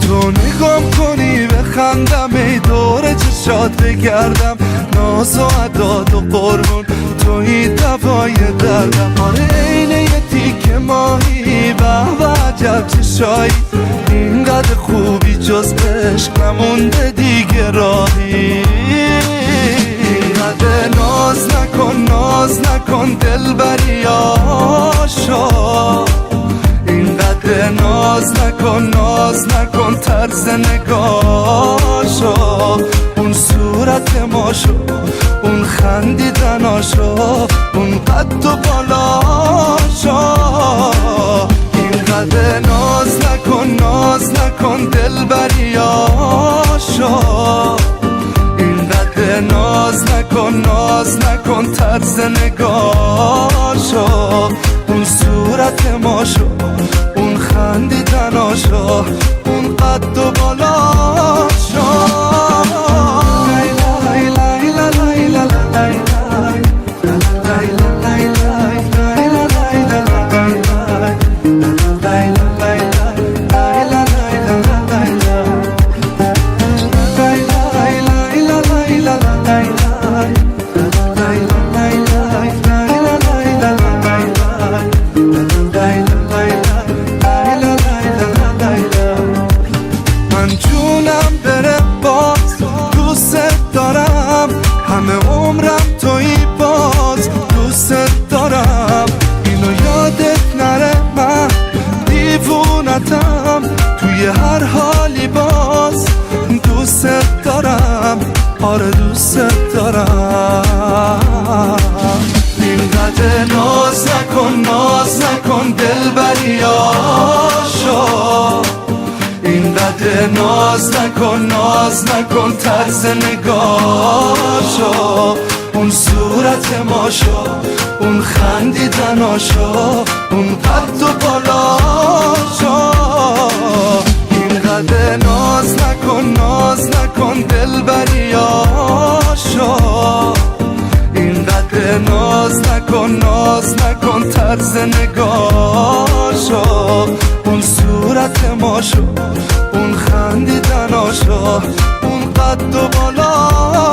تو نگام کنی بخندم، ای دور چشات بگردم، ناز و عداد و قربون توی دوای دردم. آره اینه یه تیک ماهی به عجب چشایی، اینقدر خوبی جز عشق نمونده دیگه راهی. اینقدر ناز نکن دلبری آشا، اینقدر ناز نکن طرز نگاشو، اون صورت ماشو، اون خندیدناشو، اون قد و بالاشو. اینقدر ناز نکن دلبری آشا، اینقدر ناز نکن طرز نگاشو، اون صورت ماشو، اون خندیدناشو، اون قد و بالاشو. جونم بره باز دوست دارم، همه عمرم توی باز دوست دارم. اینو یادت نره من دیوونتم، توی هر حالی باز دوست دارم، آره دوست دارم. اینقدر ناز نکن دلبری آشا، اینقدر ناز نکن طرز نگاشو، اون صورت ماشو، اون خندیدناشو، اون قد و بالاشو. اینقدر ناز نکن دلبری آشا، اینقدر ناز نکن طرز نگاشو، اون صورت ماشو، اون خندیدناشو، اون قد و بالا.